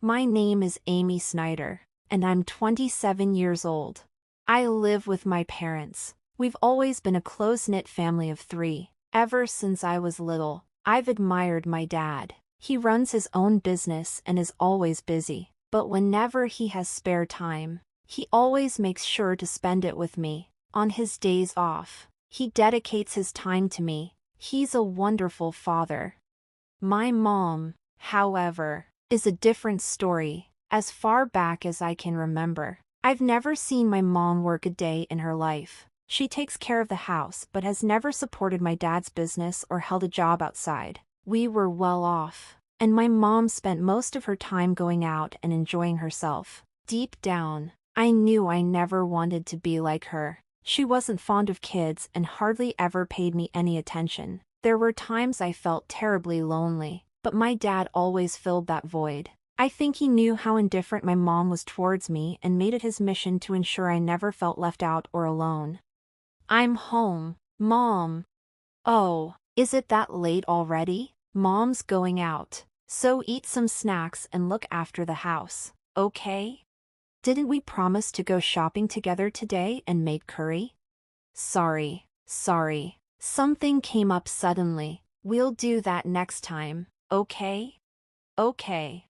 My name is Amy Snyder, and I'm 27 years old. I live with my parents. We've always been a close-knit family of three. Ever since I was little, I've admired my dad. He runs his own business and is always busy, but whenever he has spare time, he always makes sure to spend it with me. On his days off, he dedicates his time to me. He's a wonderful father. My mom, however, is a different story. As far back as I can remember, I've never seen my mom work a day in her life. She takes care of the house but has never supported my dad's business or held a job outside. We were well off, and my mom spent most of her time going out and enjoying herself. Deep down, I knew I never wanted to be like her. She wasn't fond of kids and hardly ever paid me any attention. There were times I felt terribly lonely, but my dad always filled that void. I think he knew how indifferent my mom was towards me and made it his mission to ensure I never felt left out or alone. I'm home, Mom. Oh, is it that late already? Mom's going out, so eat some snacks and look after the house, okay? Didn't we promise to go shopping together today and make curry? Sorry. Something came up suddenly. We'll do that next time, okay? Okay.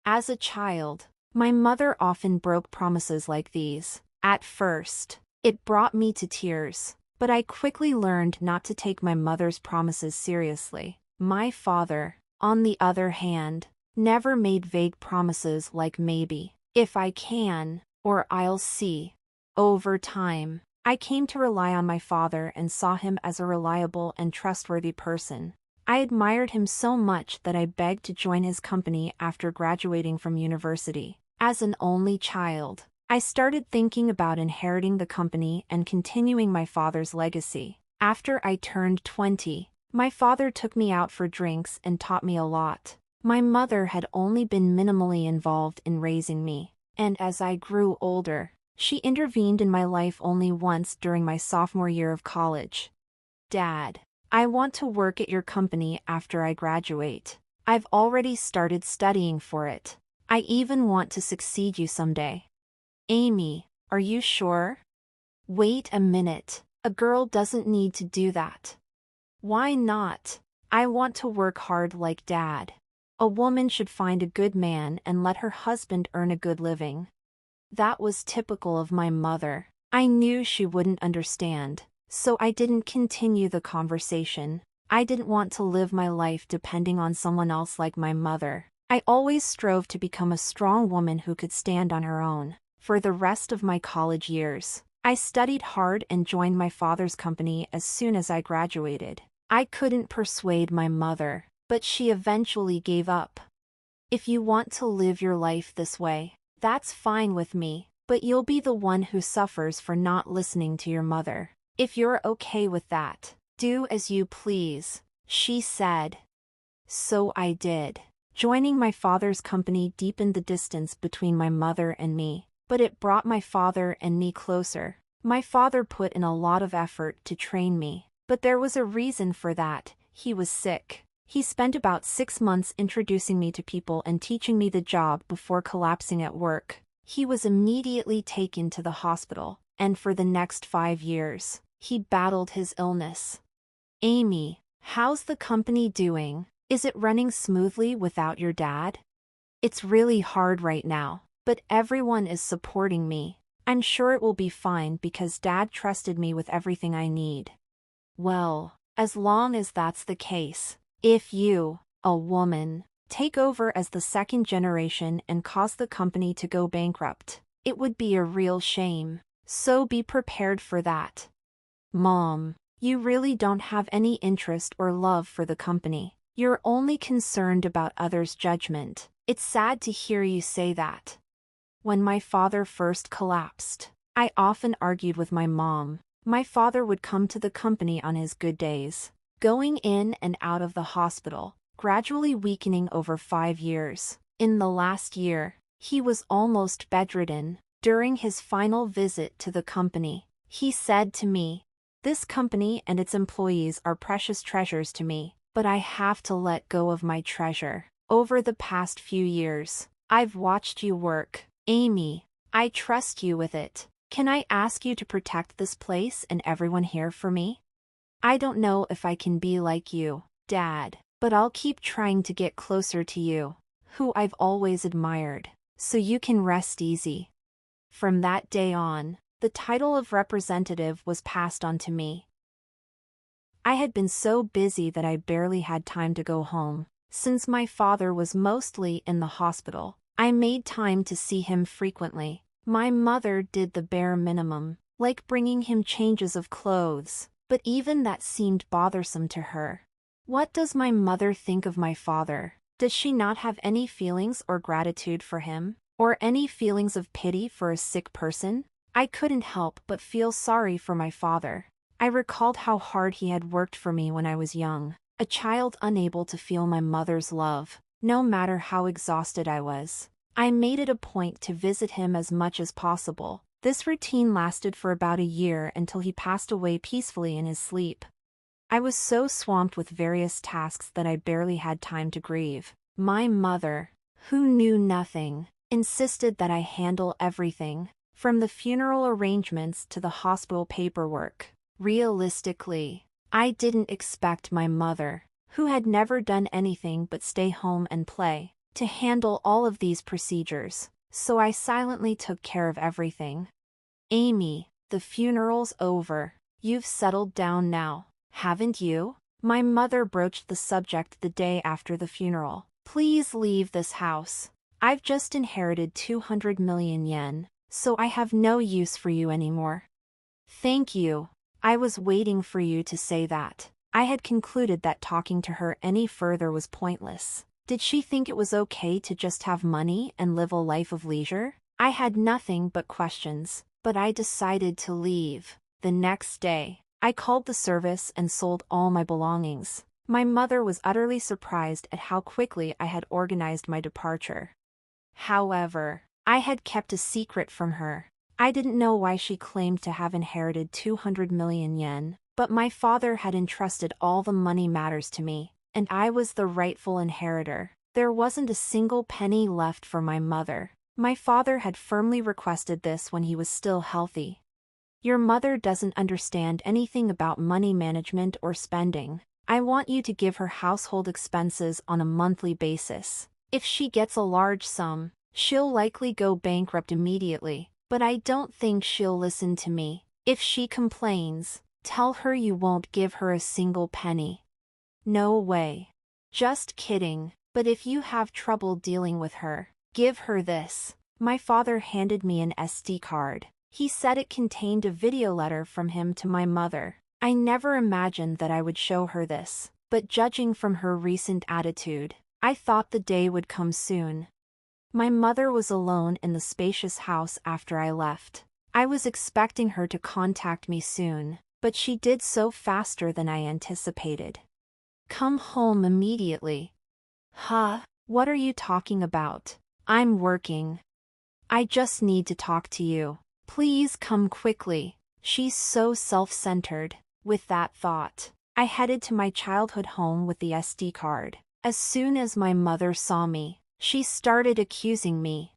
As a child, my mother often broke promises like these. At first, it brought me to tears, but I quickly learned not to take my mother's promises seriously. My father, on the other hand, never made vague promises like maybe, if I can, or I'll see. Over time, I came to rely on my father and saw him as a reliable and trustworthy person. I admired him so much that I begged to join his company after graduating from university. As an only child, I started thinking about inheriting the company and continuing my father's legacy. After I turned 20, my father took me out for drinks and taught me a lot. My mother had only been minimally involved in raising me, and as I grew older, she intervened in my life only once during my sophomore year of college. Dad, I want to work at your company after I graduate. I've already started studying for it. I even want to succeed you someday. Amy, are you sure? Wait a minute. A girl doesn't need to do that. Why not? I want to work hard like Dad. A woman should find a good man and let her husband earn a good living. That was typical of my mother. I knew she wouldn't understand, so I didn't continue the conversation. I didn't want to live my life depending on someone else like my mother. I always strove to become a strong woman who could stand on her own. For the rest of my college years, I studied hard and joined my father's company as soon as I graduated. I couldn't persuade my mother, but she eventually gave up. If you want to live your life this way, that's fine with me, but you'll be the one who suffers for not listening to your mother. If you're okay with that, do as you please, she said. So I did. Joining my father's company deepened the distance between my mother and me, but it brought my father and me closer. My father put in a lot of effort to train me, but there was a reason for that. He was sick. He spent about 6 months introducing me to people and teaching me the job before collapsing at work. He was immediately taken to the hospital, and for the next 5 years, he battled his illness. Amy, how's the company doing? Is it running smoothly without your dad? It's really hard right now, but everyone is supporting me. I'm sure it will be fine because Dad trusted me with everything I need. Well, as long as that's the case, if you, a woman, take over as the second generation and cause the company to go bankrupt, it would be a real shame. So be prepared for that. Mom, you really don't have any interest or love for the company. You're only concerned about others' judgment. It's sad to hear you say that. When my father first collapsed, I often argued with my mom. My father would come to the company on his good days, going in and out of the hospital, gradually weakening over 5 years. In the last year, he was almost bedridden. During his final visit to the company, he said to me, "This company and its employees are precious treasures to me, but I have to let go of my treasure." Over the past few years, I've watched you work, Amy. I trust you with it. Can I ask you to protect this place and everyone here for me? I don't know if I can be like you, Dad, but I'll keep trying to get closer to you, who I've always admired, so you can rest easy. From that day on, the title of representative was passed on to me. I had been so busy that I barely had time to go home. Since my father was mostly in the hospital, I made time to see him frequently. My mother did the bare minimum, like bringing him changes of clothes, but even that seemed bothersome to her. What does my mother think of my father? Does she not have any feelings or gratitude for him, or any feelings of pity for a sick person? I couldn't help but feel sorry for my father. I recalled how hard he had worked for me when I was young, a child unable to feel my mother's love, no matter how exhausted I was. I made it a point to visit him as much as possible. This routine lasted for about a year until he passed away peacefully in his sleep. I was so swamped with various tasks that I barely had time to grieve. My mother, who knew nothing, insisted that I handle everything, from the funeral arrangements to the hospital paperwork. Realistically, I didn't expect my mother, who had never done anything but stay home and play, to handle all of these procedures, so I silently took care of everything. Amy, the funeral's over. You've settled down now, haven't you? My mother broached the subject the day after the funeral. Please leave this house. I've just inherited 200 million yen, so I have no use for you anymore. Thank you. I was waiting for you to say that. I had concluded that talking to her any further was pointless. Did she think it was okay to just have money and live a life of leisure? I had nothing but questions, but I decided to leave. The next day, I called the service and sold all my belongings. My mother was utterly surprised at how quickly I had organized my departure. However, I had kept a secret from her. I didn't know why she claimed to have inherited 200 million yen, but my father had entrusted all the money matters to me, and I was the rightful inheritor. There wasn't a single penny left for my mother. My father had firmly requested this when he was still healthy. Your mother doesn't understand anything about money management or spending. I want you to give her household expenses on a monthly basis. If she gets a large sum, she'll likely go bankrupt immediately, but I don't think she'll listen to me. If she complains, tell her you won't give her a single penny. No way. Just kidding, but if you have trouble dealing with her, give her this. My father handed me an SD card. He said it contained a video letter from him to my mother. I never imagined that I would show her this, but judging from her recent attitude, I thought the day would come soon. My mother was alone in the spacious house after I left. I was expecting her to contact me soon, but she did so faster than I anticipated. Come home immediately. Huh? What are you talking about? I'm working. I just need to talk to you. Please come quickly. She's so self-centered. With that thought, I headed to my childhood home with the SD card. As soon as my mother saw me, she started accusing me.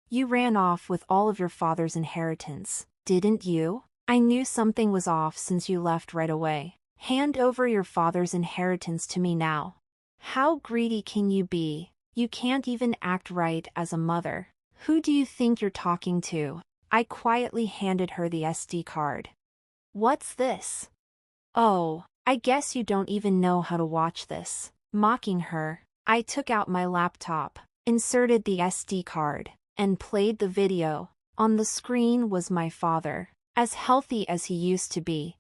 You ran off with all of your father's inheritance, didn't you? I knew something was off since you left right away. Hand over your father's inheritance to me now. How greedy can you be? You can't even act right as a mother. Who do you think you're talking to? I quietly handed her the SD card. What's this? Oh, I guess you don't even know how to watch this. Mocking her, I took out my laptop, inserted the SD card, and played the video. On the screen was my father, as healthy as he used to be.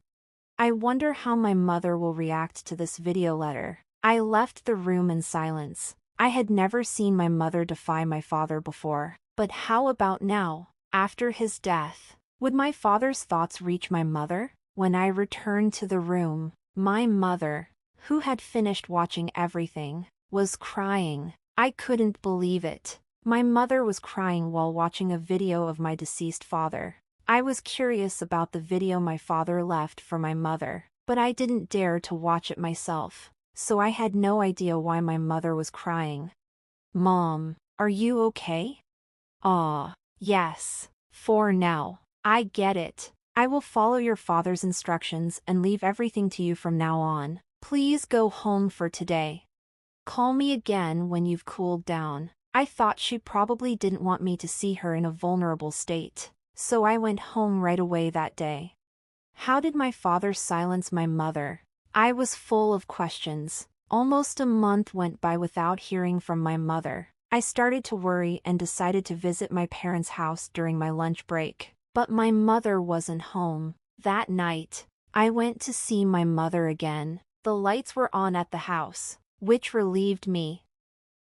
I wonder how my mother will react to this video letter. I left the room in silence. I had never seen my mother defy my father before, but how about now, after his death? Would my father's thoughts reach my mother? When I returned to the room, my mother, who had finished watching everything, was crying. I couldn't believe it. My mother was crying while watching a video of my deceased father. I was curious about the video my father left for my mother, but I didn't dare to watch it myself, so I had no idea why my mother was crying. Mom, Are you okay? Aw, yes. For now. I get it. I will follow your father's instructions and leave everything to you from now on. Please go home for today. Call me again when you've cooled down. I thought she probably didn't want me to see her in a vulnerable state, so I went home right away that day. How did my father silence my mother? I was full of questions. Almost a month went by without hearing from my mother. I started to worry and decided to visit my parents' house during my lunch break. But my mother wasn't home. That night, I went to see my mother again. The lights were on at the house, which relieved me.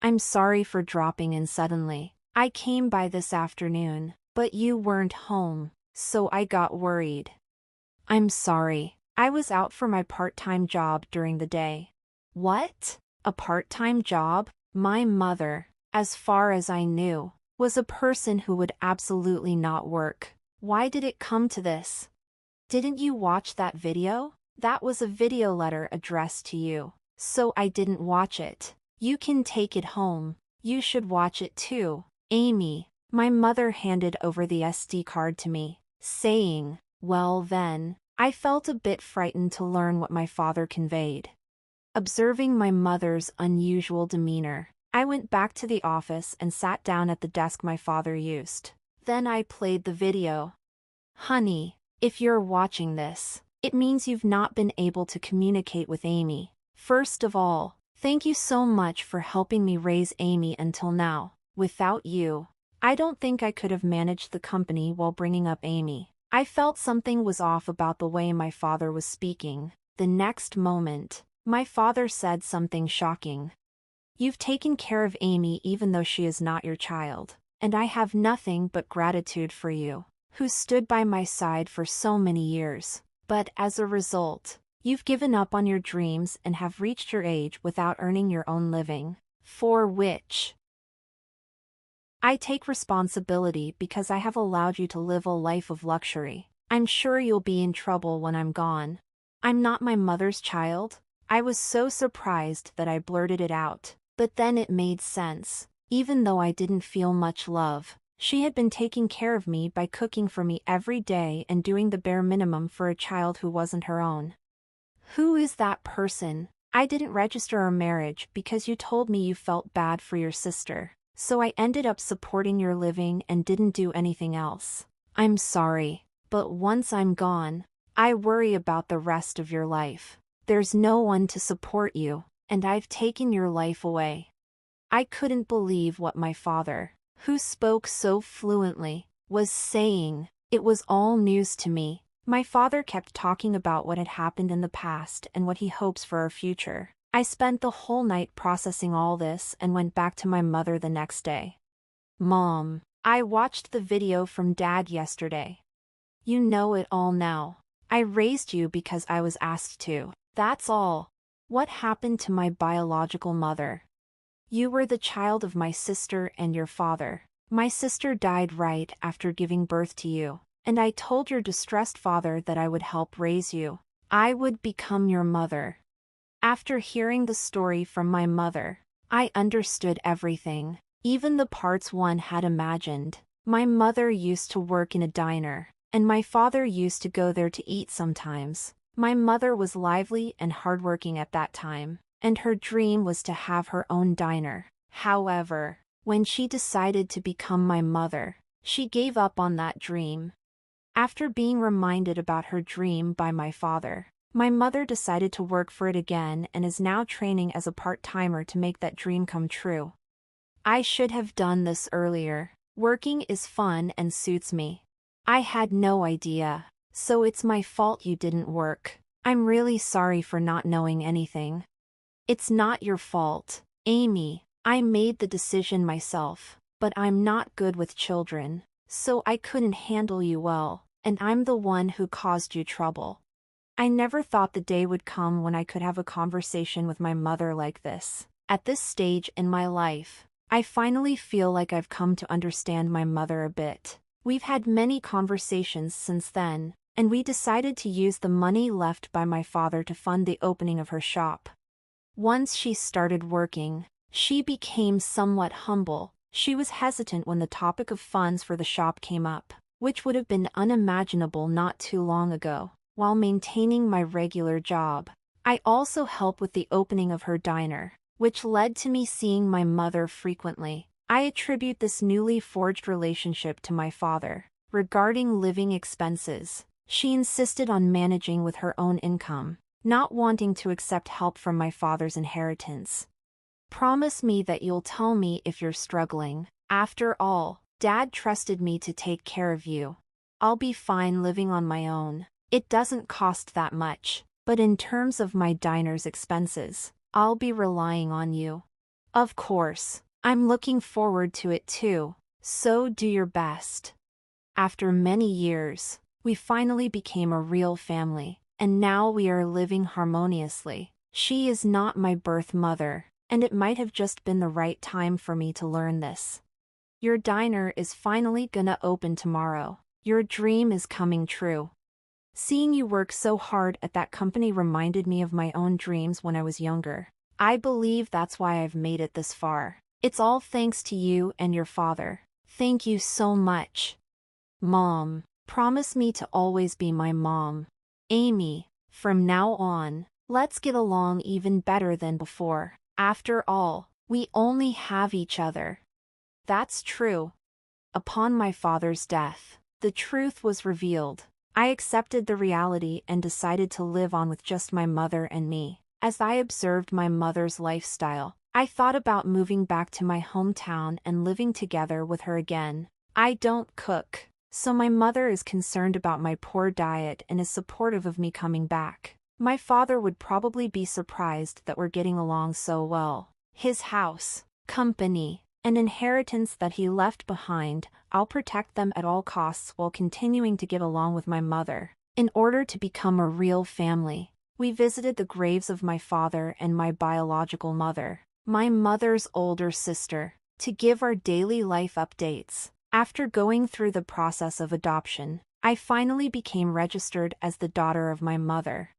I'm sorry for dropping in suddenly. I came by this afternoon, but you weren't home, so I got worried. I'm sorry. I was out for my part-time job during the day. What? A part-time job? My mother, as far as I knew, was a person who would absolutely not work. Why did it come to this? Didn't you watch that video? That was a video letter addressed to you, so I didn't watch it. You can take it home. You should watch it too, Amy. My mother handed over the SD card to me, saying, well then, I felt a bit frightened to learn what my father conveyed. Observing my mother's unusual demeanor, I went back to the office and sat down at the desk my father used. Then I played the video. Honey, if you're watching this, it means you've not been able to communicate with Amy. First of all, thank you so much for helping me raise Amy until now. Without you, I don't think I could have managed the company while bringing up Amy. I felt something was off about the way my father was speaking. The next moment, my father said something shocking. You've taken care of Amy even though she is not your child, and I have nothing but gratitude for you, who stood by my side for so many years. But as a result, you've given up on your dreams and have reached your age without earning your own living, for which I take responsibility because I have allowed you to live a life of luxury. I'm sure you'll be in trouble when I'm gone. I'm not my mother's child. I was so surprised that I blurted it out, but then it made sense. Even though I didn't feel much love, she had been taking care of me by cooking for me every day and doing the bare minimum for a child who wasn't her own. Who is that person? I didn't register our marriage because you told me you felt bad for your sister, so I ended up supporting your living and didn't do anything else. I'm sorry, but once I'm gone, I worry about the rest of your life. There's no one to support you, and I've taken your life away. I couldn't believe what my father, who spoke so fluently, was saying. It was all news to me. My father kept talking about what had happened in the past and what he hopes for our future. I spent the whole night processing all this and went back to my mother the next day. Mom, I watched the video from Dad yesterday. You know it all now. I raised you because I was asked to. That's all. What happened to my biological mother? You were the child of my sister and your father. My sister died right after giving birth to you, and I told your distressed father that I would help raise you. I would become your mother. After hearing the story from my mother, I understood everything, even the parts one had imagined. My mother used to work in a diner, and my father used to go there to eat sometimes. My mother was lively and hardworking at that time, and her dream was to have her own diner. However, when she decided to become my mother, she gave up on that dream. After being reminded about her dream by my father, my mother decided to work for it again and is now training as a part-timer to make that dream come true. I should have done this earlier. Working is fun and suits me. I had no idea. So it's my fault you didn't work. I'm really sorry for not knowing anything. It's not your fault, Amy. I made the decision myself, but I'm not good with children, so I couldn't handle you well, and I'm the one who caused you trouble. I never thought the day would come when I could have a conversation with my mother like this. At this stage in my life, I finally feel like I've come to understand my mother a bit. We've had many conversations since then, and we decided to use the money left by my father to fund the opening of her shop. Once she started working, she became somewhat humble. She was hesitant when the topic of funds for the shop came up, which would have been unimaginable not too long ago, while maintaining my regular job. I also helped with the opening of her diner, which led to me seeing my mother frequently. I attribute this newly forged relationship to my father. Regarding living expenses, she insisted on managing with her own income, not wanting to accept help from my father's inheritance. Promise me that you'll tell me if you're struggling. After all, Dad trusted me to take care of you. I'll be fine living on my own. It doesn't cost that much, but in terms of my diner's expenses, I'll be relying on you. Of course, I'm looking forward to it too, so do your best. After many years, we finally became a real family, and now we are living harmoniously. She is not my birth mother, and it might have just been the right time for me to learn this. Your diner is finally gonna open tomorrow. Your dream is coming true. Seeing you work so hard at that company reminded me of my own dreams when I was younger. I believe that's why I've made it this far. It's all thanks to you and your father. Thank you so much. Mom, promise me to always be my mom. Amy, from now on, let's get along even better than before. After all, we only have each other. That's true. Upon my father's death, the truth was revealed. I accepted the reality and decided to live on with just my mother and me. As I observed my mother's lifestyle, I thought about moving back to my hometown and living together with her again. I don't cook, so my mother is concerned about my poor diet and is supportive of me coming back. My father would probably be surprised that we're getting along so well. His house, company, and inheritance that he left behind, I'll protect them at all costs while continuing to get along with my mother. In order to become a real family, we visited the graves of my father and my biological mother, my mother's older sister, to give our daily life updates. After going through the process of adoption, I finally became registered as the daughter of my mother.